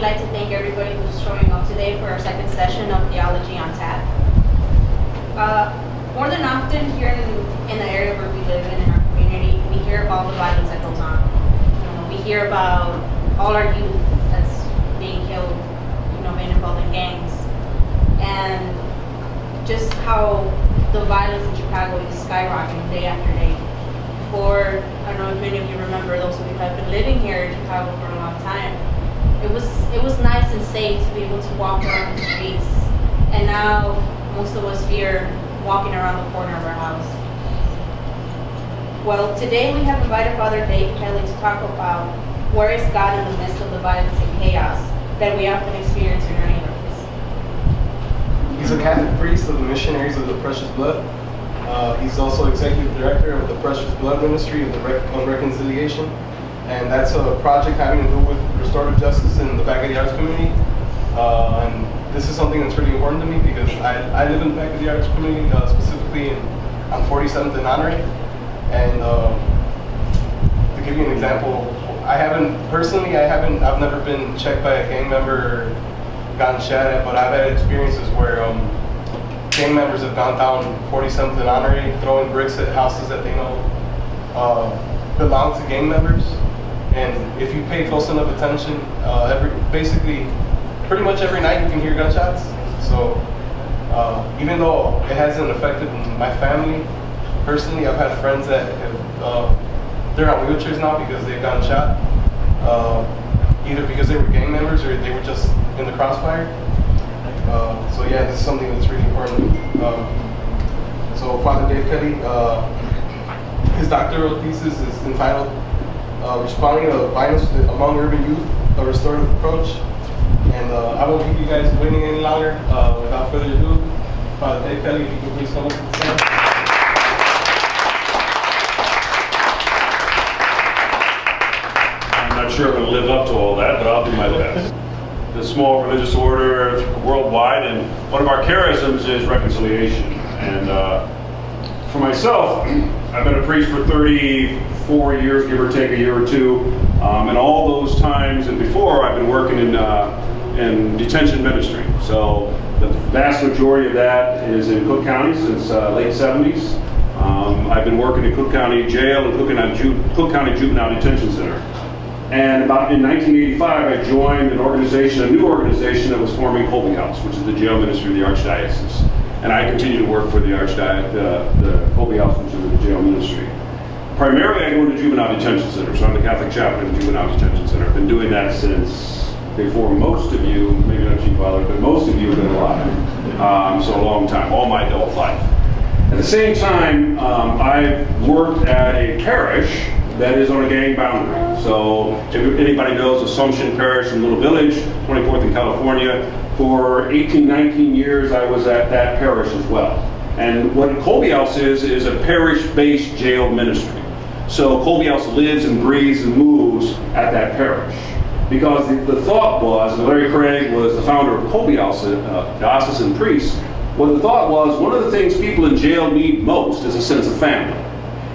like to thank everybody who's showing up today for our second session of Theology on Tap. More than often here in the area where we live in our community, we hear about the violence that goes on. We hear about all our youth that's being killed, being involved in gangs, and just how the violence in Chicago is skyrocketing day after day. I don't know if many of you remember, those of you who have been living here in Chicago for a long time, it was nice and safe to be able to walk around the streets, and now most of us fear walking around the corner of our house. Well, today we have invited Father Dave Kelly to talk about where is God in the midst of the violence and chaos that we often experience in our neighborhoods. He's a Catholic priest of the Missionaries of the Precious Blood. He's also executive director of the Precious Blood Ministry on Reconciliation, and that's a project having to do with restorative justice in the Back of the Arts community. And this is something that's really important to me because I live in the Back of the Arts community, specifically on 47th and Honorary. And to give you an example, I've never been checked by a gang member or gotten shot at, but I've had experiences where gang members have gone down 47th and Honorary, throwing bricks at houses that they know belong to gang members. And if you pay close enough attention, pretty much every night you can hear gunshots. So even though it hasn't affected my family personally, I've had friends that have, they're on wheelchairs now because they've gotten shot, either because they were gang members or they were just in the crossfire. So yeah, this is something that's really important. So Father Dave Kelly, his doctoral thesis is entitled Responding to Violence Among Urban Youth, a Restorative Approach. And I won't keep you guys waiting any longer. Without further ado, Father Dave Kelly, if you can please come up to the stand. I'm not sure I'm going to live up to all that, but I'll do my best. The small religious order worldwide, and one of our charisms is reconciliation. And for myself, I've been a priest for 34 years, give or take a year or two. And all those times and before, I've been working in detention ministry. So the vast majority of that is in Cook County since late 70s. I've been working in Cook County Jail and Cook County Juvenile Detention Center. And in 1985, I joined a new organization that was forming Colby House, which is the jail ministry of the Archdiocese. And I continue to work for the Colby House, which is the jail ministry. Primarily, I go to juvenile detention center, so I'm the Catholic chaplain of the juvenile detention center. I've been doing that since before most of you, maybe not Chief Father, but most of you have been alive. So a long time, all my adult life. At the same time, I've worked at a parish that is on a gang boundary. So if anybody knows Assumption Parish in Little Village, 24th in California, for 18, 19 years I was at that parish as well. And what Colby House is a parish-based jail ministry. So Colby House lives and breathes and moves at that parish. Because the thought was, and Larry Craig was the founder of Colby House, diocesan priest, what the thought was, one of the things people in jail need most is a sense of family.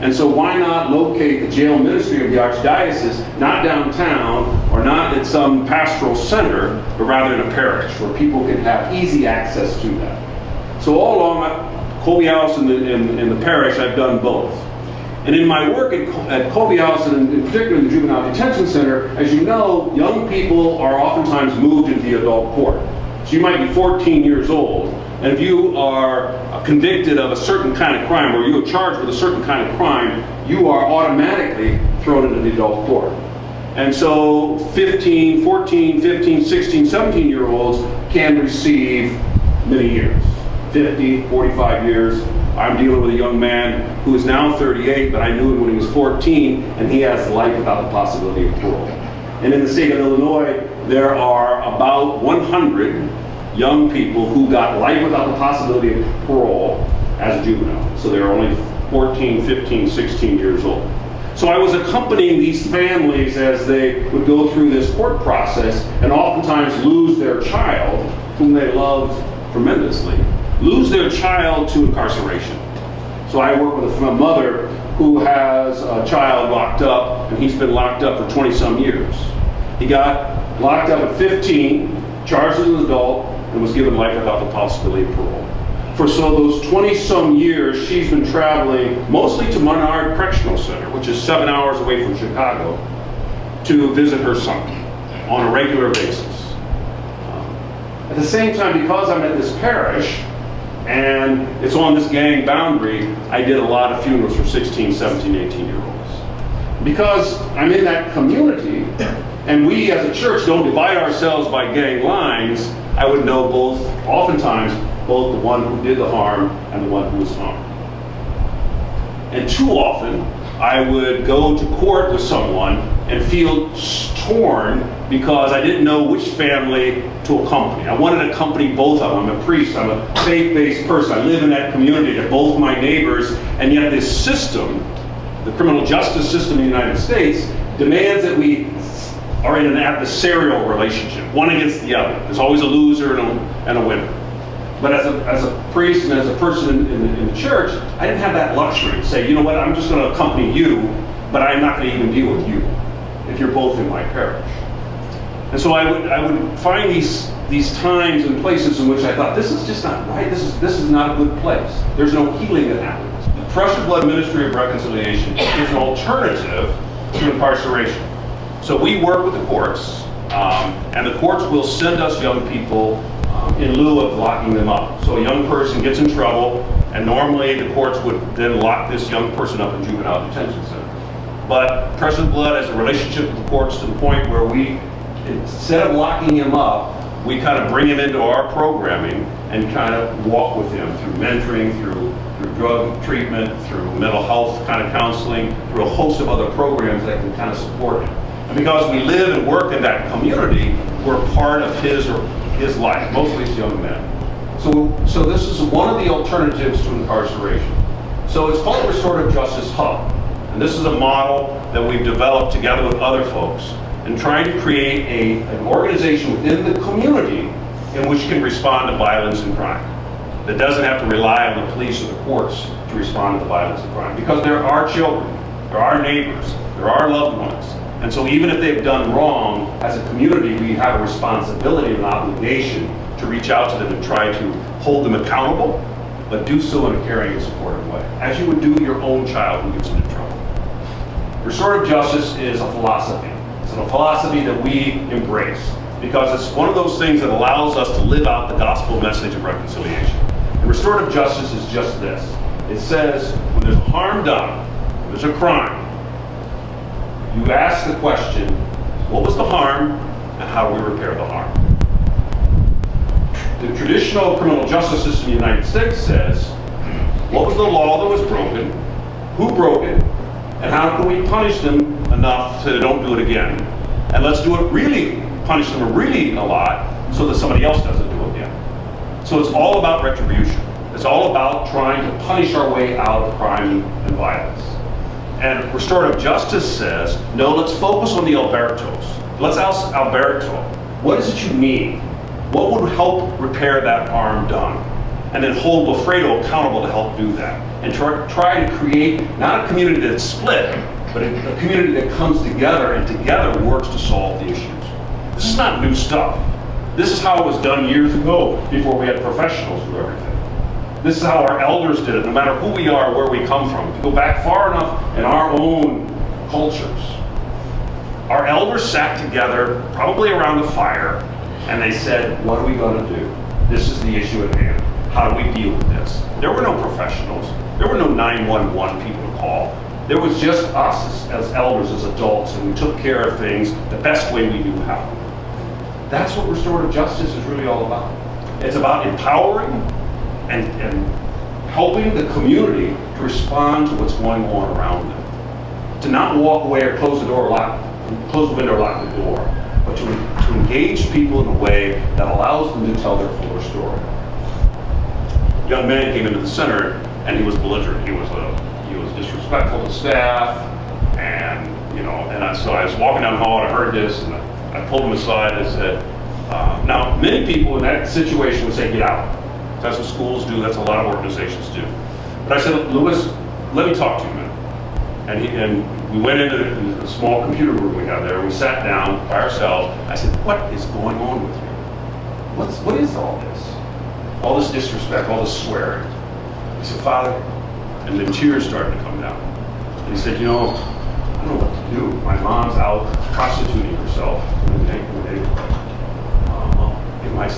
And so why not locate the jail ministry of the Archdiocese, not downtown or not at some pastoral center, but rather in a parish where people can have easy access to that. So all along at Colby House and in the parish, I've done both. And in my work at Colby House, and in particular in the Juvenile Detention Center, as you know, young people are oftentimes moved into the adult court. So you might be 14 years old, and if you are convicted of a certain kind of crime, or you are charged with a certain kind of crime, you are automatically thrown into the adult court. And so 14, 15, 16, 17-year-olds can receive many years, 50, 45 years. I'm dealing with a young man who is now 38, but I knew him when he was 14, and he has life without the possibility of parole. And in the state of Illinois, there are about 100 young people who got life without the possibility of parole as a juvenile. So they're only 14, 15, 16 years old. So I was accompanying these families as they would go through this court process and oftentimes lose their child, whom they loved tremendously, lose their child to incarceration. So I work with a mother who has a child locked up, and he's been locked up for 20-some years. He got locked up at 15, charged as an adult, and was given life without the possibility of parole. For so those 20-some years, she's been traveling mostly to Menard Correctional Center, which is 7 hours away from Chicago, to visit her son on a regular basis. At the same time, because I'm at this parish, and it's on this gang boundary, I did a lot of funerals for 16, 17, 18-year-olds. Because I'm in that community, and we as a church don't divide ourselves by gang lines, I would know both, oftentimes, both the one who did the harm and the one who was harmed. And too often, I would go to court with someone and feel torn because I didn't know which family to accompany. I wanted to accompany both of them. I'm a priest, I'm a faith-based person. I live in that community. They're both my neighbors, and yet this system, the criminal justice system in the United States, demands that we are in an adversarial relationship, one against the other. There's always a loser and a winner. But as a priest and as a person in the church, I didn't have that luxury to say, you know what, I'm just going to accompany you, but I'm not going to even deal with you if you're both in my parish. And so I would find these times and places in which I thought, this is just not right, this is not a good place. There's no healing that happens. The Precious Blood Ministry of Reconciliation is an alternative to incarceration. So we work with the courts, and the courts will send us young people in lieu of locking them up. So a young person gets in trouble, and normally the courts would then lock this young person up in juvenile detention center. But Precious Blood has a relationship with the courts to the point where we, instead of locking him up, we kind of bring him into our programming and kind of walk with him through mentoring, through drug treatment, through mental health kind of counseling, through a host of other programs that can kind of support him. And because we live and work in that community, we're part of his life, mostly as young men. So this is one of the alternatives to incarceration. So it's called Restorative Justice Hub. And this is a model that we've developed together with other folks and trying to create an organization within the community in which can respond to violence and crime. That doesn't have to rely on the police or the courts to respond to the violence and crime. Because there are children, there are neighbors, there are loved ones. And so even if they've done wrong, as a community, we have a responsibility and an obligation to reach out to them and try to hold them accountable, but do so in a caring and supportive way, as you would do your own child who gets into trouble. Restorative justice is a philosophy. It's a philosophy that we embrace because it's one of those things that allows us to live out the gospel message of reconciliation. And restorative justice is just this. It says, when there's harm done, when there's a crime, you ask the question, what was the harm and how do we repair the harm? The traditional criminal justice system in the United States says, what was the law that was broken, who broke it, and how can we punish them enough so they don't do it again? And let's do it really, punish them really a lot so that somebody else doesn't do it again. So it's all about retribution. It's all about trying to punish our way out of crime and violence. And restorative justice says, no, let's focus on the Albertos. Let's ask Alberto, what is it you need? What would help repair that harm done? And then hold Wilfredo accountable to help do that. And try to create not a community that's split, but a community that comes together and together works to solve the issues. This is not new stuff. This is how it was done years ago before we had professionals do everything. This is how our elders did it, no matter who we are, where we come from. If you go back far enough in our own cultures, our elders sat together, probably around a fire, and they said, what are we going to do? This is the issue at hand. How do we deal with this? There were no professionals. There were no 911 people to call. There was just us as elders, as adults, and we took care of things the best way we knew how. That's what restorative justice is really all about. It's about empowering and helping the community to respond to what's going on around them. To not walk away or close the door, close the window or lock the door, but to engage people in a way that allows them to tell their fuller story. A young man came into the center and he was belligerent. He was disrespectful to staff, and so I was walking down the hall and I heard this, and I pulled him aside and said, now many people in that situation would say, get out. That's what schools do, that's what a lot of organizations do. But I said, Louis, let me talk to you a minute. And we went into the small computer room we had there, and we sat down by ourselves. I said, what is going on with you? What is all this? All this disrespect, all this swearing. He said, Father, and then tears started to come down. And he said, you know, I don't know what to do. My mom's out prostituting herself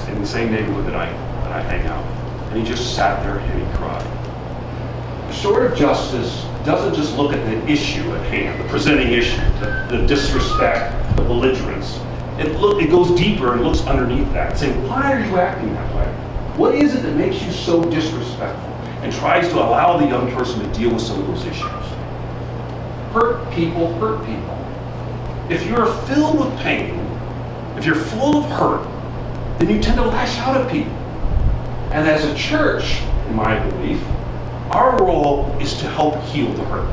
in the same neighborhood that I hang out. And he just sat there and he cried. Restorative justice doesn't just look at the issue at hand, the presenting issue, the disrespect, the belligerence. It goes deeper and looks underneath that, saying, why are you acting that way? What is it that makes you so disrespectful? And tries to allow the young person to deal with some of those issues. Hurt people hurt people. If you're filled with pain, if you're full of hurt, then you tend to lash out at people. And as a church, in my belief, our role is to help heal the hurt.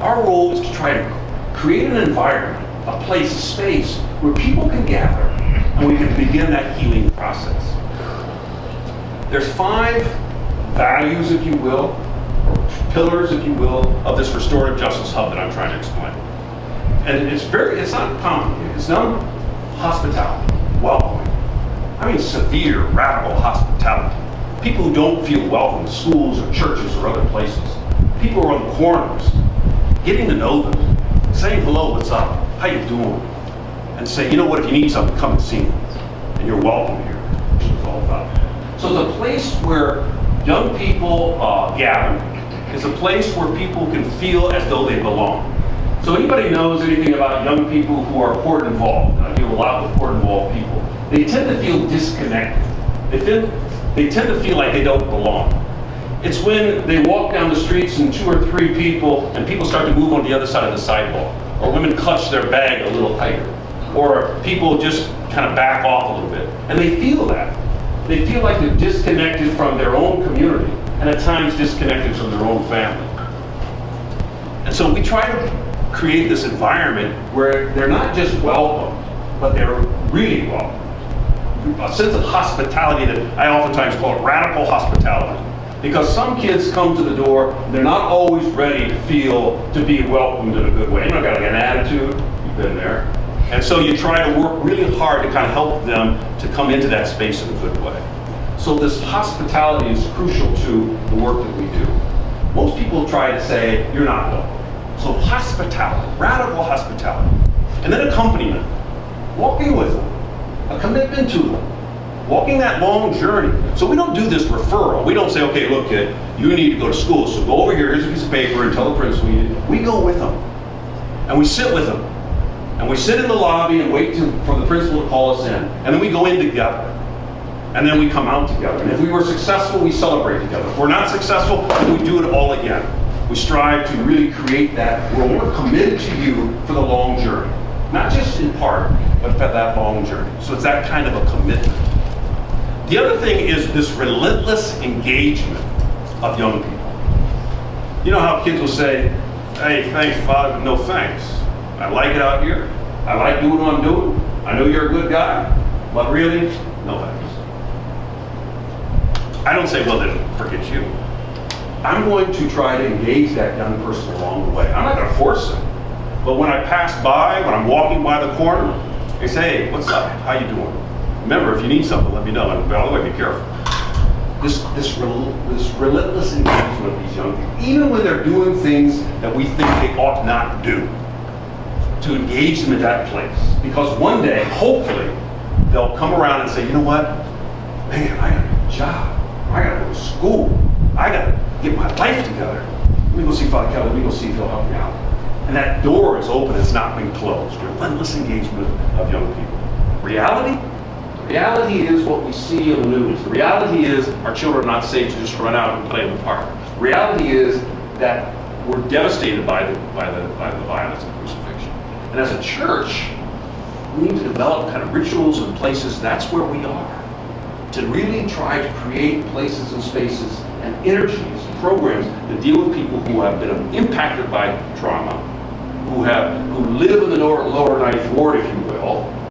Our role is to try to create an environment, a place, a space where people can gather and we can begin that healing process. There's 5 values, if you will, or pillars, if you will, of this restorative justice hub that I'm trying to explain. And it's not complicated. It's hospitality, welcoming. I mean severe, radical hospitality. People who don't feel welcome in schools or churches or other places. People who are on the corners, getting to know them, saying hello, what's up, how you doing? And say, you know what, if you need something, come and see me. And you're welcome here. That's what it's all about. So the place where young people gather is a place where people can feel as though they belong. So anybody knows anything about young people who are court involved, I deal a lot with court involved people, they tend to feel disconnected. They tend to feel like they don't belong. It's when they walk down the streets and 2 or 3 people, and people start to move on the other side of the sidewalk, or women clutch their bag a little tighter, or people just kind of back off a little bit, and they feel that. They feel like they're disconnected from their own community, and at times disconnected from their own family. And so we try to create this environment where they're not just welcome, but they're really welcome. A sense of hospitality that I oftentimes call it radical hospitality. Because some kids come to the door, they're not always ready to be welcomed in a good way. You know, got like an attitude, you've been there. And so you try to work really hard to kind of help them to come into that space in a good way. So this hospitality is crucial to the work that we do. Most people try to say, you're not welcome. So hospitality, radical hospitality. And then accompaniment, walking with them, a commitment to them, walking that long journey. So we don't do this referral. We don't say, okay, look kid, you need to go to school, so go over here, here's a piece of paper and tell the principal you need. We go with them. And we sit with them. And we sit in the lobby and wait for the principal to call us in. And then we go in together. And then we come out together. And if we were successful, we celebrate together. If we're not successful, then we do it all again. We strive to really create that where we're committed to you for the long journey. Not just in part, but for that long journey. So it's that kind of a commitment. The other thing is this relentless engagement of young people. You know how kids will say, hey, thanks, Father, but no thanks. I like it out here. I like doing what I'm doing. I know you're a good guy, but really, no thanks. I don't say, well, then forget you. I'm going to try to engage that young person along the way. I'm not going to force them. But when I pass by, when I'm walking by the corner, they say, hey, what's up? How you doing? Remember, if you need something, let me know. And by the way, be careful. This relentless engagement of these young people, even when they're doing things that we think they ought not do, to engage them in that place. Because one day, hopefully, they'll come around and say, you know what? Man, I got a good job. I got to go to school. I got to get my life together. Let me go see Father Kelly. Let me go see if he'll help me out. And that door is open. It's not been closed. Relentless engagement of young people. Reality? The reality is what we see on the news. The reality is our children are not safe to just run out and play in the park. The reality is that we're devastated by the violence and crucifixion. And as a church, we need to develop kind of rituals and places. That's where we are. To really try to create places and spaces and energies and programs that deal with people who have been impacted by trauma, who live in the lower ninth ward, if you will,